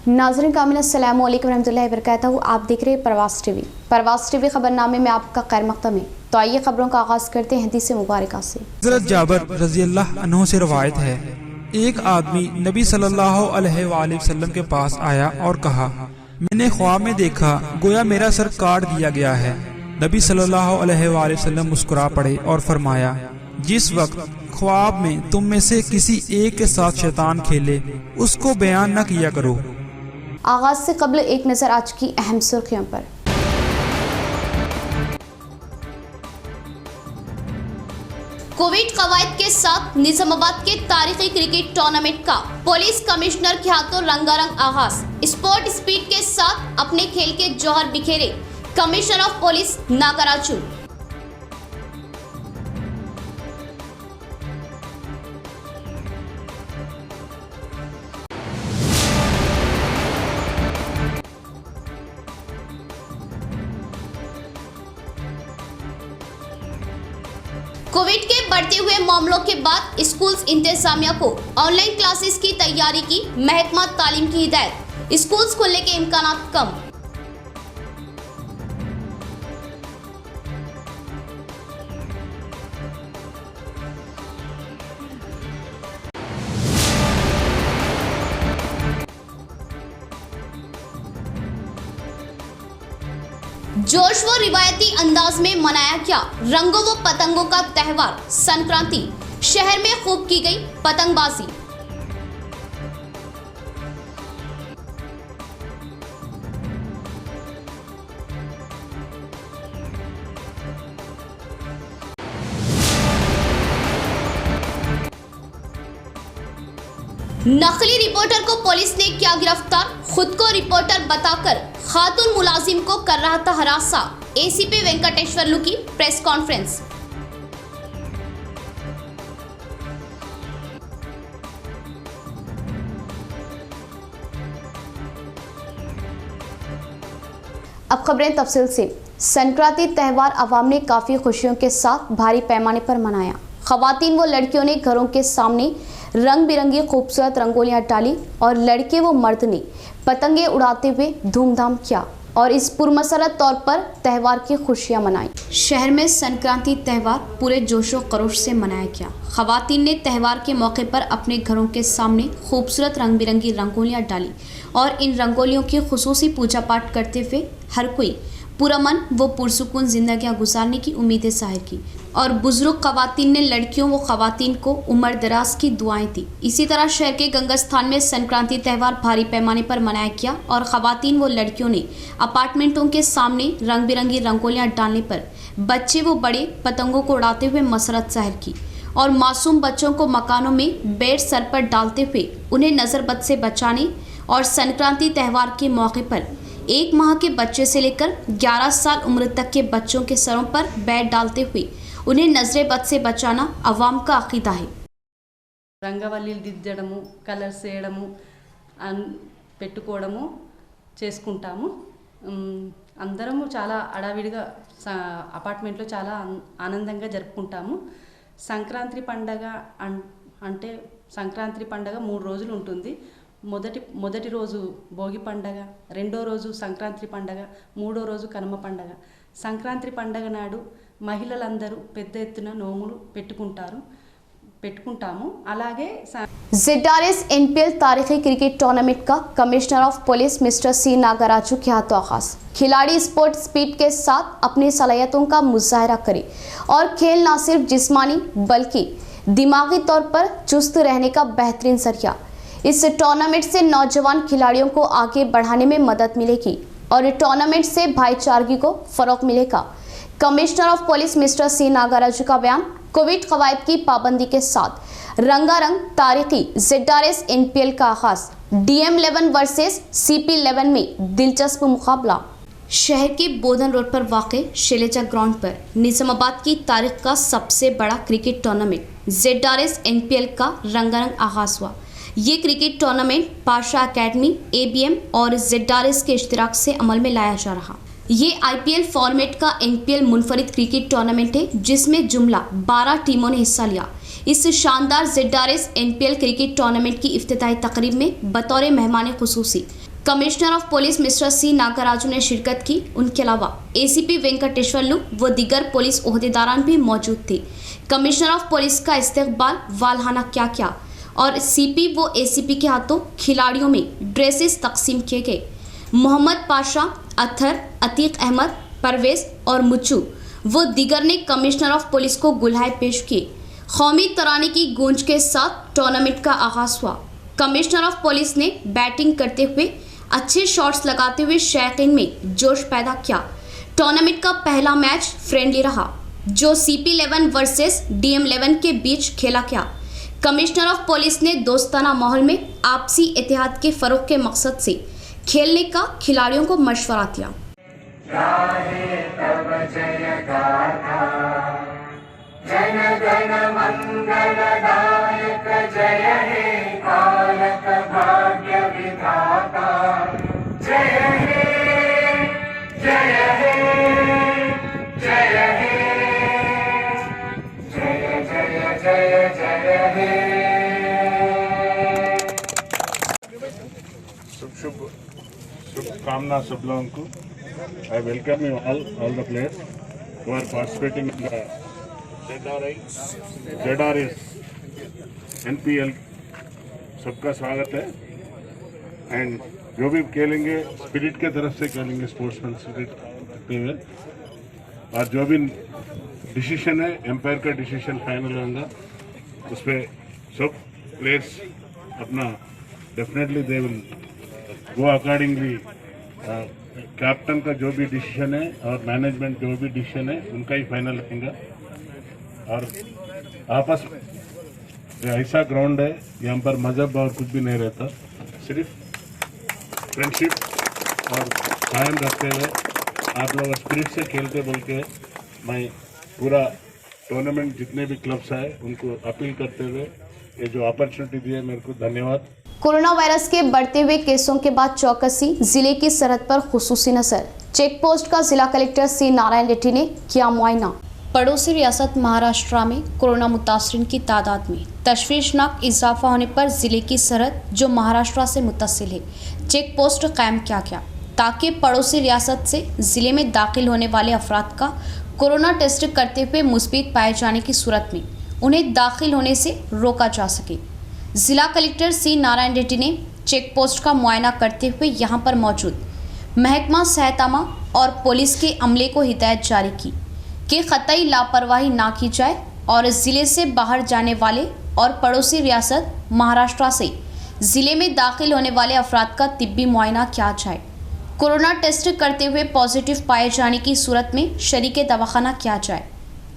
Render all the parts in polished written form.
नाज़रीन कामिल अस्सलाम वालेकुम रहमतुल्लाहि व बरकातहू। आप देख रहे हैं प्रवास टीवी खबरनामे में आपका खैर मक़दम है। तो आइए खबरों का आगाज़ करते हैं हदीस मुबारका से। हज़रत जाबिर रज़ियल्लाहु अन्हु से रवायत है, एक आदमी नबी सल्लल्लाहु अलैहि वसल्लम के पास आया और कहा, मैंने ख्वाब में देखा गोया मेरा सर काट दिया गया है। नबी सल्लल्लाहु अलैहि वसल्लम मुस्कुरा पड़े और फरमाया, जिस वक्त ख्वाब में तुम में से किसी एक के साथ शैतान खेले उसको बयान न किया करो। आगाज से कबल एक नज़र आज की अहम सुर्खियों पर। कोविड कवायद के साथ निजामाबाद के तारीखी क्रिकेट टूर्नामेंट का पुलिस कमिश्नर के हाथों रंगारंग आगाज। स्पोर्ट स्पीड के साथ अपने खेल के जौहर बिखेरे commissioner of police Nagaraju. Covid के बढ़ते हुए मामलों के बाद स्कूल्स इंतजामिया को ऑनलाइन क्लासेस की तैयारी की महकमा तालीम की हिदायत। स्कूल्स खुलने के इम्कानात कम। जोश व रिवायती अंदाज में मनाया गया रंगों व पतंगों का त्यौहार संक्रांति। शहर में खूब की गई पतंगबाजी। नकली रिपोर्टर को पुलिस ने किया गिरफ्तार। खुद को रिपोर्टर बताकर खातून मुलाजिम को कर रहा था हरासा। एसीपी वेंकटेश्वरलू की प्रेस कॉन्फ्रेंस। अब खबरें तफसील से। संक्रांति त्यौहार अवाम ने काफ़ी खुशियों के साथ भारी पैमाने पर मनाया। खवातीन व लड़कियों ने घरों के सामने रंग बिरंगी खूबसूरत रंगोलियां डाली और लड़के व मर्द ने पतंगे उड़ाते हुए धूमधाम किया और इस पुरमसरत तौर पर त्यौहार की खुशियां मनाई। शहर में संक्रांति त्यौहार पूरे जोशो खरोश से मनाया गया। खवातीन ने त्यौहार के मौके पर अपने घरों के सामने खूबसूरत रंग बिरंगी रंगोलियां डाली और इन रंगोलियों की खुसूसी पूजा पाठ करते हुए हर कोई पुरअमन व पुरसुकून जिंदगियां गुजारने की उम्मीदें जाहिर की और बुजुर्ग खवातीन ने लड़कियों व खवातीन को उम्र दराज की दुआएं दी। इसी तरह शहर के गंगास्थान में संक्रांति त्यौहार भारी पैमाने पर मनाया गया और खवातीन व लड़कियों ने अपार्टमेंटों के सामने रंग बिरंगी रंगोलियां डालने पर बच्चे व बड़े पतंगों को उड़ाते हुए मसरत जाहिर की और मासूम बच्चों को मकानों में बेड सर पर डालते हुए उन्हें नज़रबद से बचाने और संक्रांति त्यौहार के मौके पर 1 माह के बच्चे से लेकर 11 साल उम्र तक के बच्चों के सरों पर बैट डालते हुए उन्हें नजरे बद से बचाना अवाम का अकीदा है। రంగవల్లిలు దిద్దడము, కలర్స్ వేయడము, పెట్టుకోవడము చేసుకుంటాము. అందరము చాలా అడావిడిగా అపార్ట్మెంట్లో చాలా ఆనందంగా జరుపుకుంటాము. సంక్రాంతి పండగ అంటే సంక్రాంతి పండగ 3 రోజులు ఉంటుంది. మొదటి రోజు భోగి పండగ, రెండో రోజు సంక్రాంతి పండగ, మూడో రోజు కనుమ పండగ. సంక్రాంతి పండగ నాడు మహిళలందరూ పెద్ద ఎత్తున నోములు పెట్టుకుంటాము. అలాగే ZRS NPL तारीखी क्रिकेट टूर्नामेंट का कमिश्नर ऑफ पुलिस मिस्टर सी नागराजू के हाथों आगाज। खिलाड़ी स्पोर्ट स्पीड के साथ अपनी सलाहियतों का मुजाहरा करें और खेल न सिर्फ जिस्मानी बल्कि दिमागी तौर पर चुस्त रहने का बेहतरीन जरिया। इस टूर्नामेंट से नौजवान खिलाड़ियों को आगे बढ़ाने में मदद मिलेगी और टूर्नामेंट से भाईचारगी को फरोग मिलेगा। कमिश्नर ऑफ पुलिस मिस्टर सी नागराजू का बयान। कोविड कवायद की पाबंदी के साथ रंगारंग तारीखी ZRS NPL का आगाज। DM11 वर्सेस CP11 में दिलचस्प मुकाबला। शहर के बोधन रोड पर वाक़ शैलजा ग्राउंड पर निजामाबाद की तारीख का सबसे बड़ा क्रिकेट टूर्नामेंट ZRS NPL का रंगारंग आगाज हुआ। ये cricket tournament Pasha academy, ABM और ZRS के इश्तिराक से अमल में लाया जा रहा। ये IPL फॉर्मेट का NPL मुनफरिद क्रिकेट टूर्नामेंट है जिसमें जुमला 12 टीमों ने हिस्सा लिया। इस शानदार ZRS NPL क्रिकेट टूर्नामेंट की इफ्तिताही तकरीब में बतौर मेहमान खुसूसी कमिश्नर ऑफ पुलिस मिस्टर सी नागराजू ने शिरकत की। उनके अलावा एसीपी वेंकटेश्वरलू व दीगर पुलिस ओहदेदारान भी मौजूद थे। कमिश्नर ऑफ पुलिस का इस्तकबाल वालहाना क्या क्या और सीपी व एसीपी के हाथों खिलाड़ियों में ड्रेसेस तकसीम किए गए। मोहम्मद पाशा, अत्थर, अतीक अहमद, परवेज और मुच्चू व दीगर ने कमिश्नर ऑफ पुलिस को गुलहाए पेश किए। कौमी तराने की गूंज के साथ टूर्नामेंट का आगाज हुआ। कमिश्नर ऑफ पुलिस ने बैटिंग करते हुए अच्छे शॉट्स लगाते हुए शैकीन में जोश पैदा किया। टूर्नामेंट का पहला मैच फ्रेंडली रहा जो CP11 वर्सेस DM11 के बीच खेला गया। कमिश्नर ऑफ पुलिस ने दोस्ताना माहौल में आपसी इत्तेहाद के फरोग के मकसद से खेलने का खिलाड़ियों को मशवरा दिया। जन गण मंगलदायक जय हे कालक भाग्य विधाता जय हे जय हे जय हे जय जय जय जय हे। शुभकामना सब लोगों को। I welcome you all the players who are participating in the ZRS NPL। सबका स्वागत है। एंड जो भी खेलेंगे स्पिरिट के तरफ से खेलेंगे, स्पोर्ट्समैन स्पिरिट रखते हुए। और जो भी डिसीजन है एम्पायर का डिसीजन फाइनल होगा, उस पर सब प्लेयर्स अपना definitely they will go accordingly. Captain का जो भी डिसीजन है और मैनेजमेंट जो भी डिसीजन है उनका ही फाइनल रहेगा। और आपस में ऐसा ग्राउंड है यहाँ पर मजहब और कुछ भी नहीं रहता, सिर्फ फ्रेंडशिप और कायम रखते हुए आप लोग स्पिरिट से खेलते बोल के मैं पूरा टूर्नामेंट जितने भी क्लब्स आए उनको अपील करते हुए ये जो अपॉर्चुनिटी दी है मेरे को धन्यवाद। कोरोना वायरस के बढ़ते हुए केसों के बाद चौकसी, जिले की सरहद पर खुसूसी नजर। चेक पोस्ट का जिला कलेक्टर सी नारायण रेड्डी ने किया मुआयना। पड़ोसी रियासत महाराष्ट्र में कोरोना मुतासरीन की तादाद में तशवीशनाक इजाफा होने पर जिले की सरहद जो महाराष्ट्र से मुत्तसिल है चेक पोस्ट कायम किया गया ताकि पड़ोसी रियासत से जिले में दाखिल होने वाले अफराद का कोरोना टेस्ट करते हुए मुस्बित पाए जाने की सूरत में उन्हें दाखिल होने से रोका जा सके। जिला कलेक्टर सी नारायण रेड्डी ने चेक पोस्ट का मुआयना करते हुए यहां पर मौजूद महकमा सहतमा और पुलिस के अमले को हिदायत जारी की कि कतई लापरवाही ना की जाए और ज़िले से बाहर जाने वाले और पड़ोसी रियासत महाराष्ट्र से ज़िले में दाखिल होने वाले अफराद का तिब्बी मुआयना किया जाए। कोरोना टेस्ट करते हुए पॉजिटिव पाए जाने की सूरत में शरीके दवाखाना किया जाए।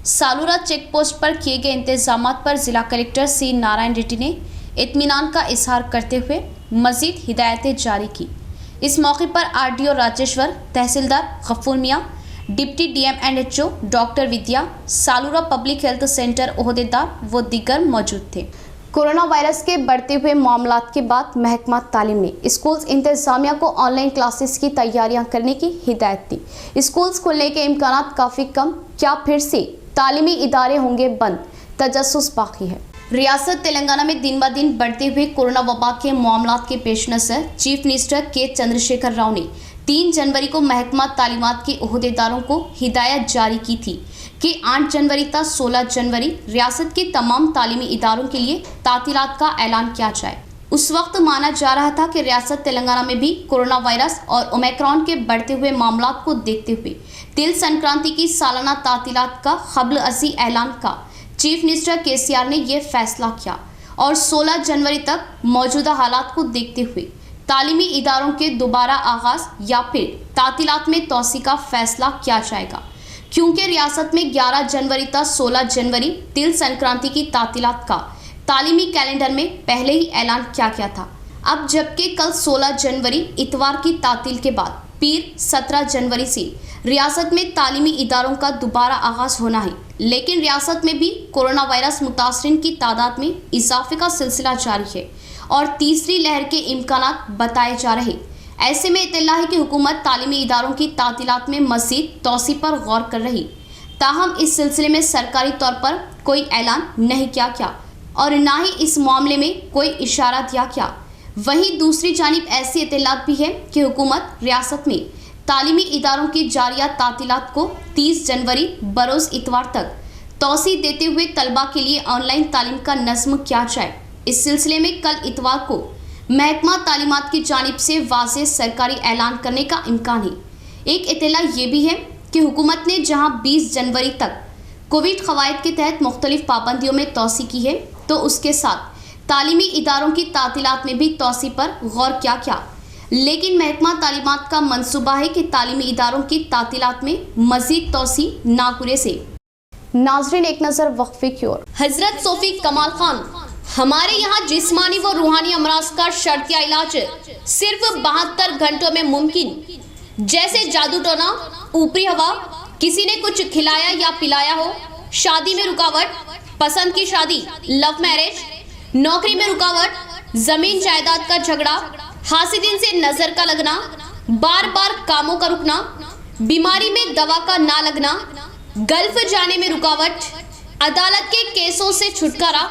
सालूरा चेक पोस्ट पर किए गए इंतजामात पर जिला कलेक्टर सी नारायण रेड्डी ने इत्मीनान का इजहार करते हुए मजीद हिदायतें जारी की। इस मौके पर RDO राजेश्वर, तहसीलदार गफूर मियाँ, डिप्टी DM&HO डॉक्टर विद्या, सालूरा पब्लिक हेल्थ सेंटर ओहदेदार व दीगर मौजूद थे। कोरोना वायरस के बढ़ते हुए मामलात के बाद महकमा तालीम ने स्कूल्स इंतजामिया को ऑनलाइन क्लासेस की तैयारियां करने की हिदायत दी। स्कूल्स खुलने के इम्कानात काफ़ी कम, क्या फिर से तालीमी इदारे होंगे बंद? तजस्सुस बाकी है। रियासत तेलंगाना में दिन ब दिन बढ़ते हुए कोरोना वबा के मामलात के पेश नज़र चीफ मिनिस्टर के चंद्रशेखर राव ने 3 जनवरी को महकमा तालीमात के ओहदेदारों को हिदायत जारी की थी कि 8 जनवरी तक 16 जनवरी रियासत के तमाम तालीमी इदारों के लिए तातीलात का ऐलान किया जाए। उस वक्त माना जा रहा था कि रियासत तेलंगाना में भी कोरोना वायरस और ओमिक्रॉन के बढ़ते हुए मामलात को देखते हुए तिल संक्रांति की सालाना तातीलात का क़ब्ल अज़ी ऐलान का चीफ मिनिस्टर KCR ने यह फैसला किया और 16 जनवरी तक मौजूदा हालात को देखते हुए तालीमी इदारों के दोबारा आगाज़ या फिर तातीलात में तोसी का फैसला किया जाएगा, क्योंकि रियासत में 11 जनवरी तक 16 जनवरी तिल संक्रांति की तातीलात का तालीमी कैलेंडर में पहले ही ऐलान किया गया था। अब जबकि कल 16 जनवरी इतवार की तातील के बाद पीर 17 जनवरी से रियासत में तालीमी इदारों का दोबारा आगाज़ होना है, लेकिन रियासत में भी कोरोना वायरस मुतासरीन की तादाद में इजाफे का सिलसिला जारी है और तीसरी लहर के इम्कानात बताए जा रहे। ऐसे में इत्तला है कि हुकूमत तालीमी इदारों की तातीलात में मज़ीद तोसी पर गौर कर रही, ताहम इस सिलसिले में सरकारी तौर पर कोई ऐलान नहीं किया गया और ना ही इस मामले में कोई इशारा दिया गया। वहीं दूसरी जानिब ऐसी इत्तलात भी है कि हुकूमत रियासत में तालीमी इदारों की जारिया तातीलात को 30 जनवरी बरोज़ इतवार तक तौसी देते हुए तलबा के लिए ऑनलाइन तालीम का नज़्म किया जाए। इस सिलसिले में कल इतवार को महकमा तालीमात की जानिब से वाज़ेह सरकारी ऐलान करने का इम्कान है। एक इत्तला ये भी है कि हुकूमत ने जहां 20 जनवरी तक कोविड क़वायद के तहत मुख्तलिफ पाबंदियों में तौसी की है, तो उसके साथ तालीमी इदारों की तातीलात में भी तौसी पर गौर किया। लेकिन महकमा तालीमात का मंसूबा है कि तालीमी इदारों की तातीलात में मज़ीद तौसी ना करे से। नाज़रीन, एक नज़र वक्फे की ओर। हजरत सोफी कमाल खान, हमारे यहाँ जिस्मानी व रूहानी अमराज का शर्तिया इलाज सिर्फ 72 घंटों में मुमकिन। जैसे जादू टोना, ऊपरी हवा, किसी ने कुछ खिलाया या पिलाया हो, शादी में रुकावट, पसंद की शादी, लव मैरिज, नौकरी में रुकावट, जमीन जायदाद का झगड़ा, हासिदीन से नजर का लगना, बार बार कामों का रुकना, बीमारी में दवा का ना लगना, गल्फ जाने में रुकावट, अदालत के केसों से छुटकारा,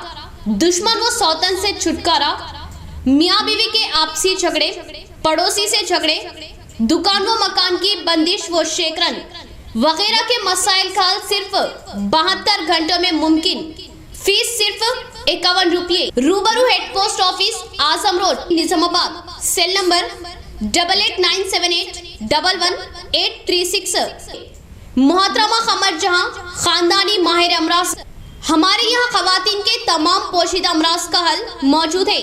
दुश्मन व सौतन से छुटकारा, मियाँ बीवी के आपसी झगड़े, पड़ोसी से झगड़े, दुकान व मकान की बंदिश व शेकरन वगैरह के मसाइल का हल सिर्फ 72 घंटों में मुमकिन। फीस सिर्फ 51 रुपये। रूबरू head post office, Azam road, Nizamabad. Cell number 8897811836। मोहतरमा कमर जहां, खानदानी माहिर अमराज। हमारे यहाँ खवातीन के तमाम पोशीदा अमराज का हल मौजूद है।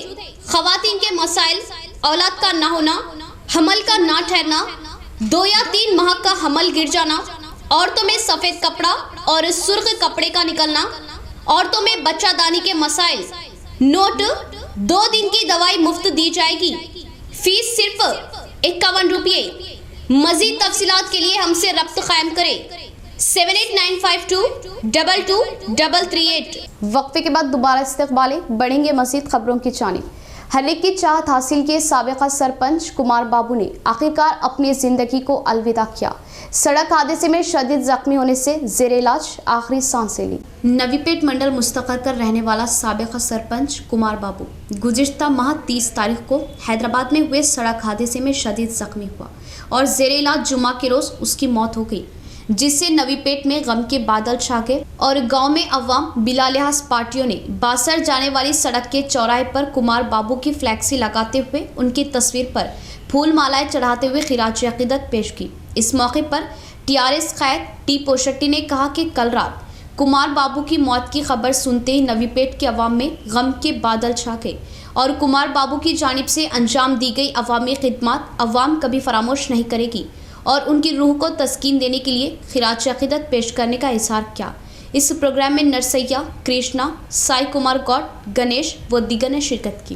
खवातीन के मसाइल, औलाद का ना होना, हमल का ना ठहरना, 2 या 3 माह का हमल गिर जाना, औरतों में सफेद कपड़ा और सुर्ख कपड़े का निकलना, औरतों में बच्चादानी के मसाइल। नोट, 2 दिन की दवाई मुफ्त दी जाएगी। फीस सिर्फ 51 रुपये। मजीद तफसीलात के लिए हमसे रब्त कायम करें 7895222338। वक्फे के बाद दोबारा इस्तकबाल बढ़ेंगे मजीद खबरों की जानिब। हल्ले की चाहत हासिल किए साबिका सरपंच कुमार बाबू ने आखिरकार अपनी जिंदगी को अलविदा किया। सड़क हादसे में शदीद जख्मी होने से जेर इलाज आखिरी सांसें ली। नवीपेट मंडल मुस्तकर कर रहने वाला साबिका सरपंच कुमार बाबू गुज़िश्ता माह 30 तारीख को हैदराबाद में हुए सड़क हादसे में शदीद जख्मी हुआ और जेर इलाज जुमा के रोज़ उसकी मौत हो गई, जिससे नवीपेट में गम के बादल छा गए और गांव में अवाम बिलालिहाज पार्टियों ने बासर जाने वाली सड़क के चौराहे पर कुमार बाबू की फ्लैक्सी लगाते हुए उनकी तस्वीर पर फूल मालाएं चढ़ाते हुए खिराज अकीदत पेश की। इस मौके पर टीआरएस कैद टी पोशट्टी ने कहा कि कल रात कुमार बाबू की मौत की खबर सुनते ही नवीपेट के अवाम में गम के बादल छा गए और कुमार बाबू की जानिब से अंजाम दी गई अवामी खिदमत अवाम कभी फरामोश नहीं करेगी और उनकी रूह को तस्कीन देने के लिए खिराज अकीदत पेश करने का इजहार किया। इस प्रोग्राम में नरसैया, कृष्णा, साई कुमार गौड, गणेश व दिगर ने शिरकत की।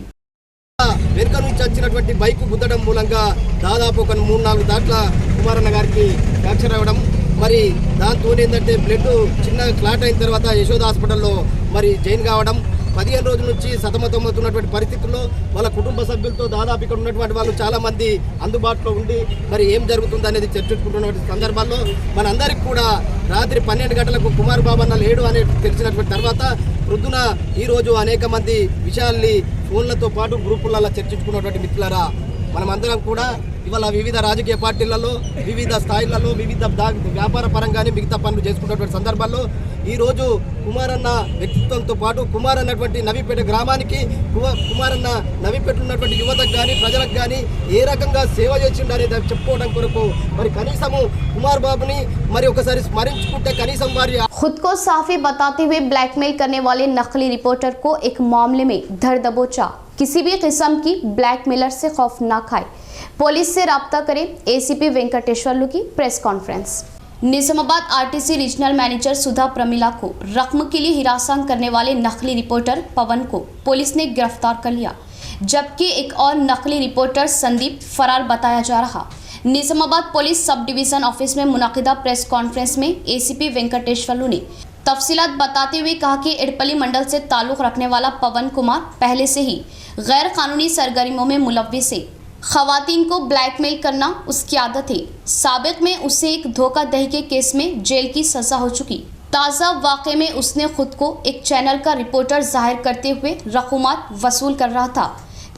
వెనుక నుంచి వచ్చినటువంటి బైక్ గుద్దడం మూలంగా దాదాపు ఒక 3-4 దాట్ల కుమారన్న గారికి ఫ్రాక్చర్ అవ్వడం, మరి దాంతో ఏంటంటే బ్లడ్ చిన్న క్లాట్ అయిన తర్వాత యశోద హాస్పిటల్లో మరి జాయిన్ కావడం, 15 రోజుల నుంచి సతమతమవుతున్నటువంటి పరిస్థితుల్లో వాళ్ళ కుటుంబ సభ్యులతో దాదాపు ఇక్కడ ఉన్నటువంటి వాళ్ళు చాలామంది అందుబాటులో ఉండి మరి ఏం జరుగుతుంది అనేది చర్చించుకుంటున్నటువంటి సందర్భాల్లో మనందరికీ కూడా రాత్రి 12 గంటలకు కుమార్ బాబు అన్న లేడు అనేది తెలిసినటువంటి తర్వాత ప్రొద్దున ఈరోజు అనేక మంది విషయాల్ని ఫోన్లతో పాటు గ్రూపులలో చర్చించుకున్నటువంటి మిత్రులారా, మనమందరం కూడా ఇవాళ వివిధ రాజకీయ పార్టీలలో వివిధ స్థాయిలలో వివిధ వ్యాపార పరంగానే మిగతా పనులు చేసుకున్నటువంటి సందర్భాల్లో ఈరోజు కుమారన్న వ్యక్తిత్వంతో పాటు కుమార్ అన్నటువంటి నవీపేట గ్రామానికి కుమారన్న నవీపేట ఉన్నటువంటి యువతకు కానీ ప్రజలకు కానీ ఏ రకంగా సేవ చేసిండు అనేది చెప్పుకోవడం కొరకు మరి కనీసము కుమార్ బాబుని మరి ఒకసారి స్మరించుకుంటే కనీసం వారి खुद को साफी बताते हुए ब्लैकमेल करने वाले नकली रिपोर्टर को एक मामले में धर दबोचा। किसी भी किस्म की ब्लैकमेलर से खौफ ना खाए, पुलिस से राब्ता करें। एसीपी वेंकटेश्वरलू की press conference. Nizamabad RTC regional manager Sudha Pramila को रकम के लिए हिरासत करने वाले नकली रिपोर्टर पवन को पुलिस ने गिरफ्तार कर लिया, जबकि एक और नकली रिपोर्टर संदीप फरार बताया जा रहा। Nizamabad police sub division office में मुनाकिदा प्रेस कॉन्फ्रेंस में एसीपी वेंकटेश्वरलू ने तफसीलात बताते हुए कहा कि इडपली मंडल से ताल्लुक़ रखने वाला पवन कुमार पहले से ही गैर कानूनी सरगर्मियों में मुलव्विस है। खवातीन को ब्लैकमेल करना उसकी आदत है। साबिक में उसे एक धोखाधड़ी के केस में जेल की सज़ा हो चुकी। ताज़ा वाक़े में उसने खुद को एक चैनल का रिपोर्टर जाहिर करते हुए रकूमात वसूल कर रहा था।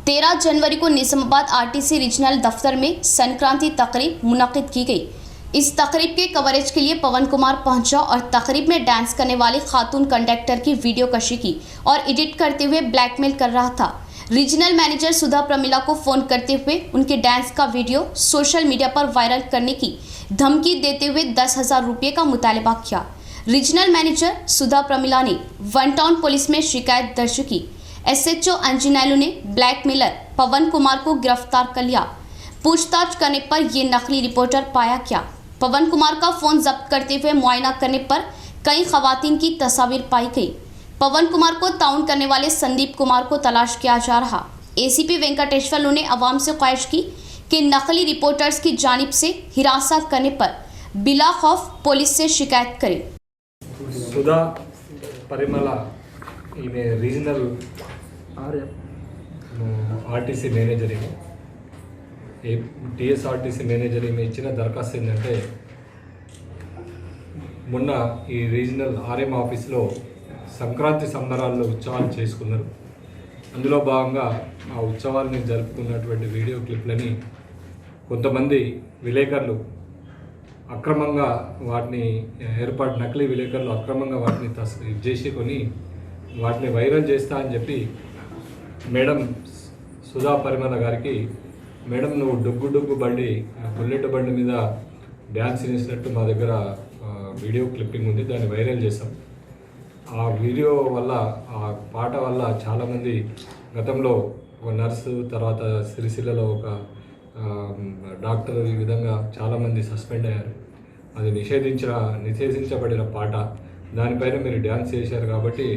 13 जनवरी को निजामाबाद आरटीसी रीजनल दफ्तर में संक्रांति तकरीब मुनक्किद की गई। इस तकरीब के कवरेज के लिए पवन कुमार पहुंचा और तकरीब में डांस करने वाली खातून कंडक्टर की वीडियो कशी की और एडिट करते हुए ब्लैकमेल कर रहा था। रीजनल मैनेजर सुधा प्रमिला को फोन करते हुए उनके डांस का वीडियो सोशल मीडिया पर वायरल करने की धमकी देते हुए 10,000 रुपये का मुतालबा किया। रीजनल मैनेजर सुधा प्रमिला ने वन टाउन पुलिस में शिकायत दर्ज की। SHO अंजनैलू ने ब्लैकमेलर पवन कुमार को गिरफ्तार कर लिया। पूछताछ करने पर ये नकली रिपोर्टर पाया गया। पवन कुमार का फोन जब्त करते हुए मुआयना करने पर कई खवातीन की तस्वीर पाई गई। पवन कुमार को ताउन करने वाले संदीप कुमार को तलाश किया जा रहा। ACP वेंकटेश्वर ने अवाम से ख्वाहिश की कि नकली रिपोर्टर्स की जानिब से हिरासत करने पर बिला खौफ पुलिस से शिकायत करें। సుధా పరిమళ ఈమె రీజనల్ ఆర్టీసీ మేనేజర్ ఈమె TSRTC మేనేజర్ ఈమె ఇచ్చిన దరఖాస్తు ఏంటంటే మొన్న ఈ రీజనల్ RM ఆఫీస్లో సంక్రాంతి సంబరాల్లో ఉత్సవాలు చేసుకున్నారు. అందులో భాగంగా ఆ ఉత్సవాలని జరుపుకున్నటువంటి వీడియో క్లిప్లని కొంతమంది విలేకరులు అక్రమంగా వాటిని నకిలీ విలేకరులు అక్రమంగా వాటిని చేసుకొని వాటిని వైరల్ చేస్తా అని చెప్పి మేడం సుధా పరిమళ గారికి, మేడం నువ్వు డొగ్గు బండి బుల్లెట్ బండి మీద డ్యాన్స్ చేసినట్టు మా దగ్గర వీడియో క్లిప్పింగ్ ఉంది, దాన్ని వైరల్ చేసాం. ఆ వీడియో వల్ల, ఆ పాట వల్ల చాలామంది గతంలో ఒక నర్సు, తర్వాత సిరిసిల్లలో ఒక డాక్టర్, ఈ విధంగా చాలామంది సస్పెండ్ అయ్యారు. అది నిషేధించబడిన పాట, దానిపైన మీరు డ్యాన్స్ చేశారు కాబట్టి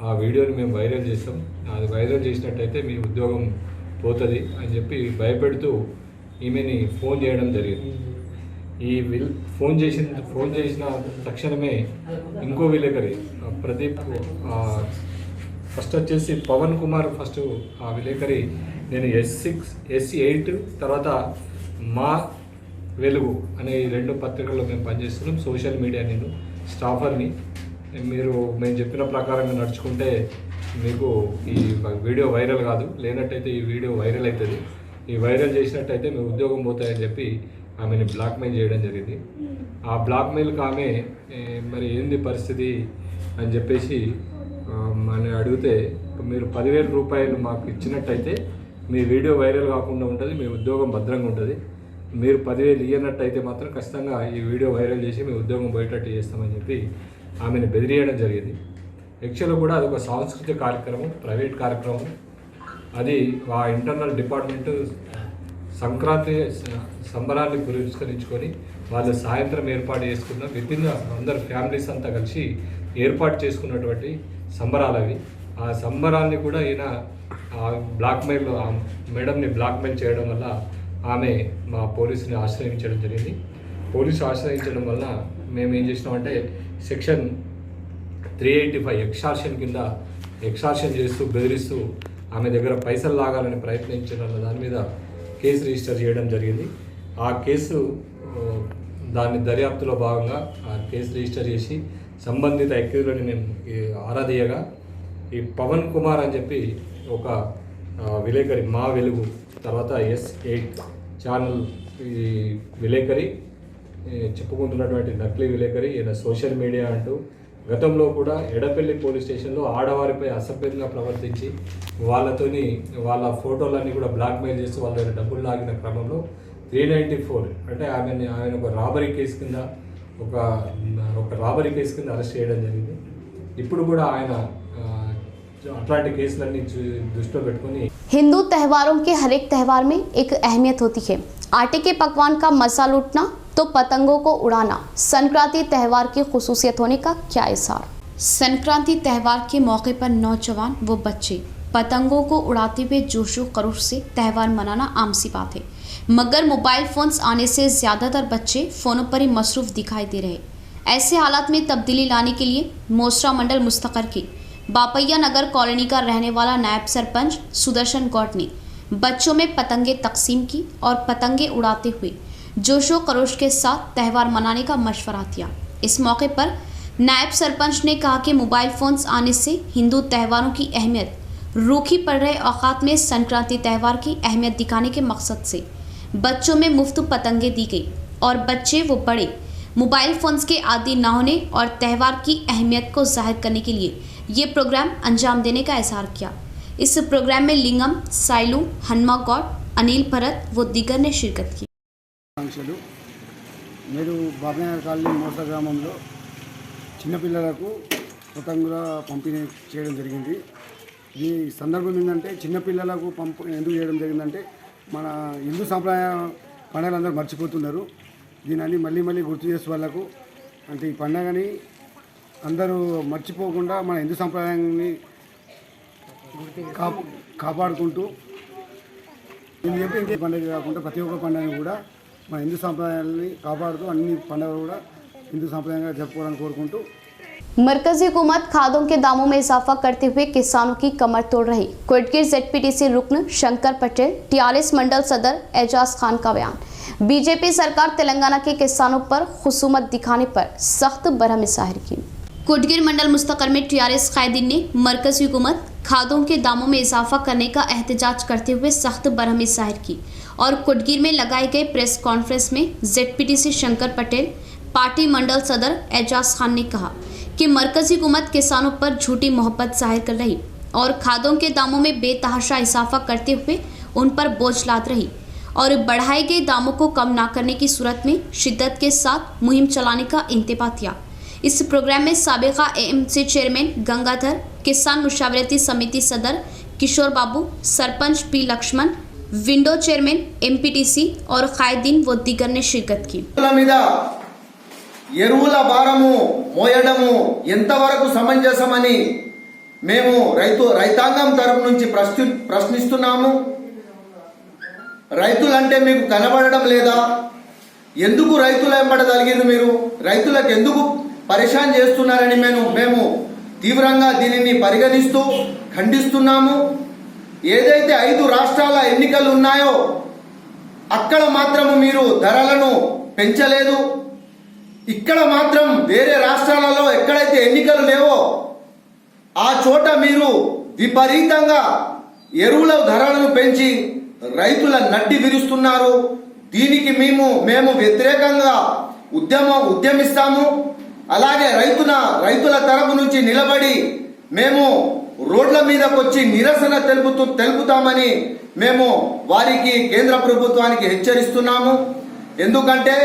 ఆ వీడియోని మేము వైరల్ చేసాం. అది వైరల్ చేసినట్టయితే మీ ఉద్యోగం పోతుంది అని చెప్పి భయపెడుతూ ఈమెని ఫోన్ చేయడం జరిగింది. ఫోన్ చేసిన తక్షణమే ఇంకో విలేకరి ప్రదీప్, ఫస్ట్ వచ్చేసి పవన్ కుమార్, ఫస్ట్ ఆ విలేకరి నేను S8 తర్వాత మా వెలుగు అనే ఈ 2 పత్రికల్లో మేము పనిచేస్తున్నాం. సోషల్ మీడియా నేను స్టాఫర్ని. మేము చెప్పిన ప్రకారంగా నడుచుకుంటే మీకు ఈ వీడియో వైరల్ కాదు, లేనట్టయితే ఈ వీడియో వైరల్ అవుతుంది. ఈ వైరల్ చేసినట్టయితే మీ ఉద్యోగం పోతాయని చెప్పి ఆమెని బ్లాక్మెయిల్ చేయడం జరిగింది. ఆ బ్లాక్మెయిల్కి ఆమె మరి ఏంది పరిస్థితి అని చెప్పేసి అని అడిగితే, మీరు 10,000 రూపాయలు మాకు ఇచ్చినట్టయితే మీ వీడియో వైరల్ కాకుండా ఉంటుంది, మీ ఉద్యోగం భద్రంగా ఉంటుంది. మీరు 10,000 ఇయ్యనట్టయితే మాత్రం ఖచ్చితంగా ఈ వీడియో వైరల్ చేసి మీ ఉద్యోగం పోయేటట్టు చేస్తామని చెప్పి ఆమెను బెదిరియడం జరిగింది. యాక్చువల్గా కూడా అది ఒక సాంస్కృతిక కార్యక్రమం, ప్రైవేట్ కార్యక్రమం. అది ఆ ఇంటర్నల్ డిపార్ట్మెంటు సంక్రాంతి సంబరాన్ని పురస్కరించుకొని వాళ్ళు సాయంత్రం ఏర్పాటు చేసుకున్న విభిన్న అందరు ఫ్యామిలీస్ అంతా కలిసి ఏర్పాటు చేసుకున్నటువంటి సంబరాలు అవి. ఆ సంబరాల్ని కూడా ఈయన బ్లాక్మెయిల్, మేడంని బ్లాక్మెయిల్ చేయడం వల్ల ఆమె మా పోలీసుని ఆశ్రయించడం జరిగింది. పోలీసు ఆశ్రయించడం వల్ల మేము ఏం చేసినామంటే సెక్షన్ 385 ఎక్స్టార్షన్ కింద ఎక్స్టార్షన్ చేస్తూ బెదిరిస్తూ ఆమె దగ్గర పైసలు లాగాలని ప్రయత్నించడం దాని మీద కేసు రిజిస్టర్ చేయడం జరిగింది. ఆ కేసు దాని దర్యాప్తులో భాగంగా ఆ కేసు రిజిస్టర్ చేసి సంబంధిత అక్యూజ్లని మేము ఆరాధీయగా ఈ పవన్ కుమార్ అని చెప్పి ఒక విలేకరి మా వెలుగు తర్వాత S8 ఛానల్ ఈ విలేకరి చెప్పుకుంటున్నటువంటి నకిలీ విలేకరి, ఈయన సోషల్ మీడియా అంటూ గతంలో కూడా ఎడపల్లి పోలీస్ స్టేషన్లో ఆడవారిపై అసభ్యంగా ప్రవర్తించి వాళ్ళ ఫోటోలన్నీ కూడా బ్లాక్మెయిల్ చేసి వాళ్ళ దగ్గర డబ్బులు లాగిన క్రమంలో 394 అంటే ఆయన ఒక రాబరీ కేసు కింద ఒక రాబరీ కేసు కింద అరెస్ట్ చేయడం జరిగింది. ఇప్పుడు కూడా ఆయన అట్లాంటి కేసులన్నీ దృష్టిలో పెట్టుకుని हिंदू त्योहारों के हर एक त्यौहार में एक अहमियत होती है। आटे के पकवान का मजा लूटना तो पतंगों को उड़ाना संक्रांति त्यौहार की खुसूसियत होने का क्या इशार। संक्रांति त्यौहार के मौके पर नौजवान व बच्चे पतंगों को उड़ाते हुए जोशो खरोश से त्यौहार मनाना आम सी बात है, मगर मोबाइल फोन्स आने से ज़्यादातर बच्चे फ़ोनों पर ही मसरूफ़ दिखाई दे रहे। ऐसे हालात में तब्दीली लाने के लिए मोसरा मंडल मुस्तकर की बापैया नगर कॉलोनी का रहने वाला नायब सरपंच सुदर्शन गौड़ ने बच्चों में पतंगे तकसीम की और पतंगे उड़ाते हुए जोशो खरोश के साथ त्यौहार मनाने का मशवरा दिया। इस मौके पर नायब सरपंच ने कहा कि मोबाइल फ़ोन्स आने से हिंदू त्योहारों की अहमियत रूखी पड़ रहे औकात में संक्रांति त्यौहार की अहमियत दिखाने के मकसद से बच्चों में मुफ्त पतंगे दी गई और बच्चे व बड़े मोबाइल फोन्स के आदी न होने और त्यौहार की अहमियत को जाहिर करने के लिए ये प्रोग्राम अंजाम देने का इजहार किया। इस प्रोग्राम में लिंगम, साइलू, हनुमा गौड़, अनिल भरत व दीगर ने शिरकत की। నేడు బాబనగర్ కాలనీ మోస గ్రామంలో చిన్నపిల్లలకు పతంగుల పంపిణీ చేయడం జరిగింది। ఈ సందర్భం ఏంటంటే చిన్నపిల్లలకు ఎందుకు చేయడం జరిగిందంటే మన హిందూ సాంప్రదాయ పండుగలందరూ మర్చిపోతున్నారు। దీనిని మళ్ళీ మళ్ళీ గుర్తు చేసే వాళ్ళకు అంటే ఈ పండుగని అందరూ మర్చిపోకుండా మన హిందూ సాంప్రదాయాన్ని కాపాడుకుంటూ నేను చెప్పి ఇంకే పండుగ కాకుండా ప్రతి ఒక్క పండుగని కూడా మన హిందూ సాంప్రదాయాన్ని కాపాడుతూ అన్ని పండుగలు కూడా హిందూ సాంప్రదాయంగా జరుపుకోవాలని కోరుకుంటూ मरकजी हुकूमत खादों के दामों में इजाफा करते हुए किसानों की कमर तोड़ रही। कोटगीर ZPTC रुकन शंकर पटेल, TRS मंडल सदर एजाज खान का बयान। बीजेपी सरकार तेलंगाना के किसानों पर खुसूमत दिखाने पर सख्त बरहमी जाहिर की। कोटगीर मंडल मुस्तकर में TRS कायदीन ने मरकजी हुकूमत खादों के दामों में इजाफा करने का एहतजाज करते हुए सख्त बरहमी जाहिर की और कोटगीर में लगाए गए प्रेस कॉन्फ्रेंस में ZPTC शंकर पटेल, पार्टी मंडल सदर एजाज खान ने कहा कि मरकजी हुकूमत किसानों पर झूठी मोहब्बत जाहिर कर रही और खादों के दामों में बेतहाशा इजाफा करते हुए उन पर बोझ लाद रही और बढ़ाए गए दामों को कम ना करने की सूरत में शिद्दत के साथ मुहिम चलाने का इंतबा किया। इस प्रोग्राम में साबिका AMC चेयरमैन गंगाधर, किसान मुशावरती समिति सदर किशोर बाबू, सरपंच P लक्ष्मण, विंडो चेयरमैन MPTC और कायदीन व दीगर ने शिरकत की। ఎరువుల భారము మోయడము ఎంతవరకు సమంజసమని మేము రైతాంగం తరపు నుంచి ప్రశ్నిస్తున్నాము। రైతులంటే మీకు కనబడడం లేదా? ఎందుకు రైతుల వెంబడ తగిలిరు? మీరు రైతులకు ఎందుకు పరేషాన్ చేస్తున్నారని మేము తీవ్రంగా దీనిని పరిగణిస్తూ ఖండిస్తున్నాము। ఏదైతే 5 రాష్ట్రాల ఎన్నికలు ఉన్నాయో అక్కడ మాత్రం మీరు ధరలను పెంచలేదు। ఇక్కడ మాత్రం వేరే రాష్ట్రాలలో ఎక్కడైతే ఎన్నికలు లేవో ఆ చోట మీరు విపరీతంగా ఎరువుల ధరలను పెంచి రైతుల నడ్డి విరుస్తున్నారు। దీనికి మేము వ్యతిరేకంగా ఉద్యమిస్తాము। అలాగే రైతుల తరపు నుంచి నిలబడి మేము రోడ్ల మీదకి వచ్చి నిరసన తెలుపుతామని మేము వారికి కేంద్ర ప్రభుత్వానికి హెచ్చరిస్తున్నాము। ఎందుకంటే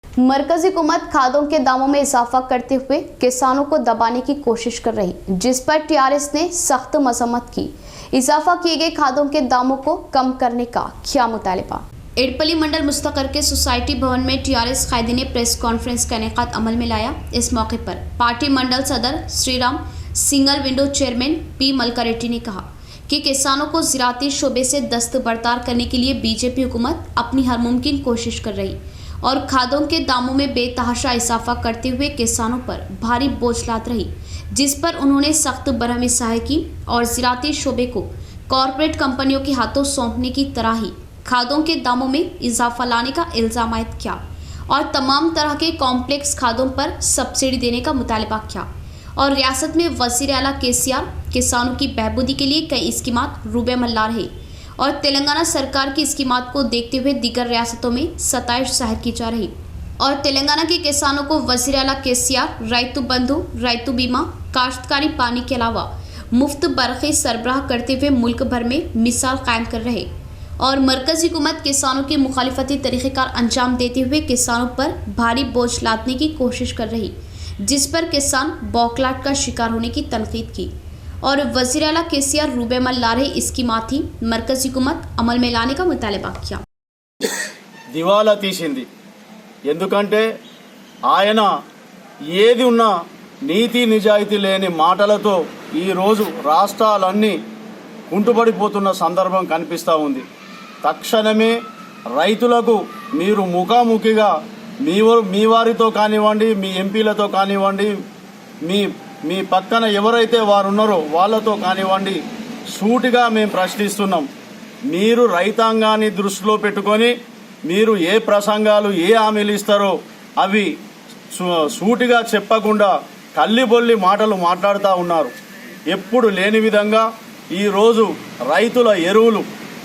मरकजी हुकूमत खादों के दामों में इजाफा करते हुए किसानों को दबाने की कोशिश कर रही, जिस पर TRS ने सख्त मजम्मत की। इजाफा किए गए खादों के दामों को कम करने का क्या मुतालिबा। एडपली मंडल मुस्तकर के सोसाइटी भवन में TRS कायदी ने प्रेस कॉन्फ्रेंस का इनेकाद अमल में लाया। इस मौके पर पार्टी मंडल सदर Shriram, single window chairman P मलकारेड्डी ने कहा कि किसानों को ज़राअती शोबे से दस्तबरदार करने के लिए बीजेपी हुकूमत अपनी हर मुमकिन कोशिश कर रही और खादों के दामों में बेतहाशा इजाफा करते हुए किसानों पर भारी बोझ लाद रही, जिस पर उन्होंने सख्त बरहमी जाहिर की और ज़राअती शोबे को कॉरपोरेट कंपनियों के हाथों सौंपने की तरह ही खादों के दामों में इजाफा लाने का इल्ज़ाम आयद किया और तमाम तरह के कॉम्प्लेक्स खादों पर सब्सिडी देने का मुतालबा किया और रियासत में वज़ीर आला KCR किसानों की बहबूदी के लिए कई स्कीमात रूबे मल्ला रहे और तेलंगाना सरकार की स्कीमात को देखते हुए दीगर रियासतों में सताइश जाहिर की जा रही और तेलंगाना के किसानों को वज़ीर आला KCR रैतु बंधु, रैतु बीमा, काश्तकारी पानी के अलावा मुफ्त बरक़ी सरबराह करते हुए मुल्क भर में मिसाल कायम कर रहे और मरकजी हुकूमत किसानों के मुखालिफती तरीक़ेकार अंजाम देते हुए किसानों पर भारी बोझ लादने की कोशिश कर रही, जिस पर किसान बौखलाहट का शिकार होने की तनकीद की और वज़ीर आला KCR रूबे मल्ला रहे स्कीमात ही मरकजी हुकूमत अमल में लाने का मुतालबा किया। దివాలా తీసింది। ఎందుకంటే ఆయన ఏది ఉన్నా నీతి నిజాయితీ లేని మాటలతో ఈరోజు రాష్ట్రాలన్నీ కుంటుపడిపోతున్న సందర్భం కనిపిస్తూ ఉంది। తక్షణమే రైతులకు మీరు ముఖాముఖిగా మీ వారితో కానివ్వండి, మీ ఎంపీలతో కానివ్వండి, మీ పక్కన ఎవరైతే వారు ఉన్నారో వాళ్ళతో కానివ్వండి, సూటిగా మేము ప్రశ్నిస్తున్నాం। మీరు రైతాంగాన్ని దృష్టిలో పెట్టుకొని మీరు ఏ ప్రసంగాలు ఏ హామీలు ఇస్తారో అవి సూటిగా చెప్పకుండా కల్లిబొల్లి మాటలు మాట్లాడుతూ ఉన్నారు। ఎప్పుడు లేని విధంగా ఈరోజు రైతుల ఎరువులు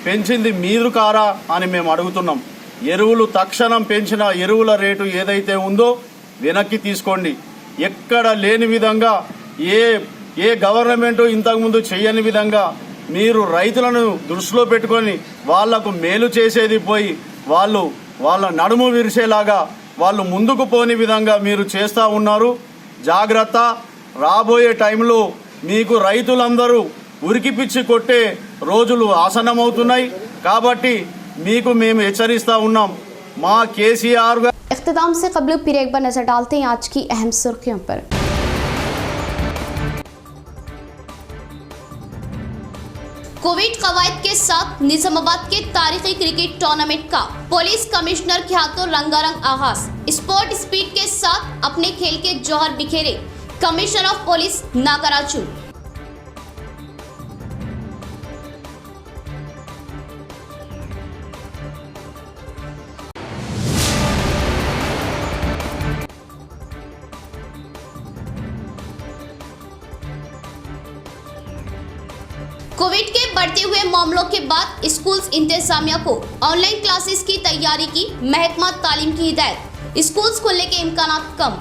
పెంచింది మీరు కారా అని మేము అడుగుతున్నాం. ఎరువులు తక్షణం పెంచిన ఎరువుల రేటు ఏదైతే ఉందో వెనక్కి తీసుకోండి. ఎక్కడ లేని విధంగా ఏ గవర్నమెంటు ఇంతకుముందు చేయని విధంగా మీరు రైతులను దృష్టిలో పెట్టుకొని వాళ్లకు మేలు చేసేది పోయి వాళ్ళ నడుము విరిసేలాగా వాళ్ళు ముందుకు పోని విధంగా మీరు చేస్తూ ఉన్నారు. జాగ్రత్త. రాబోయే టైంలో మీకు రైతులందరూ ఉరికిపిచ్చి కొట్టే రోజులు ఆసన్నమవుతున్నాయి. కాబట్టి మీకు మేము హెచ్చరిస్తా ఉన్నాం. మా కేసీఆర్ గారు इख्तिताम से कबल फिर एक बार नजर डालते हैं आज की अहम सुर्खियों पर। कोविड कवायद के साथ निजामाबाद के तारीखी क्रिकेट टूर्नामेंट का पुलिस कमिश्नर के हाथों रंगारंग आगाज। स्पोर्ट स्पीड के साथ अपने खेल के जौहर बिखेरे commissioner of police Nagaraju. Covid के बढ़ते हुए मामलों के बाद स्कूल्स इंतजामिया को ऑनलाइन क्लासेस की तैयारी की महकमा तालीम की हिदायत। स्कूल्स खुलने के इम्कानात कम।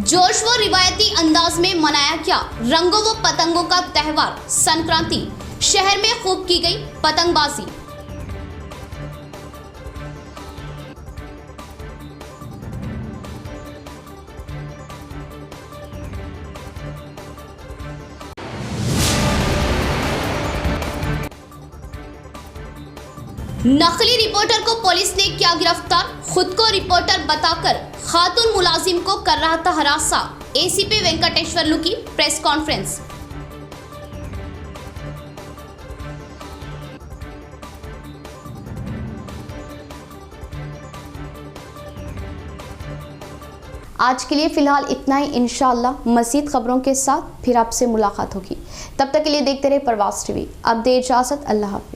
जोश व रिवायती अंदाज में मनाया गया रंगों व पतंगों का त्योहार संक्रांति। शहर में खूब की गई पतंगबाजी। नकली रिपोर्टर को पुलिस ने किया गिरफ्तार। खुद को रिपोर्टर बताकर खातून मुलाजिम को कर रहा था हरासा। एसीपी वेंकटेश्वरलू की प्रेस कॉन्फ्रेंस। आज के लिए फिलहाल इतना ही। इंशाअल्लाह मज़ीद खबरों के साथ फिर आपसे मुलाकात होगी। तब तक के लिए देखते रहे प्रवास टीवी। अब दे इजाज़त। अल्लाह हाफिज़।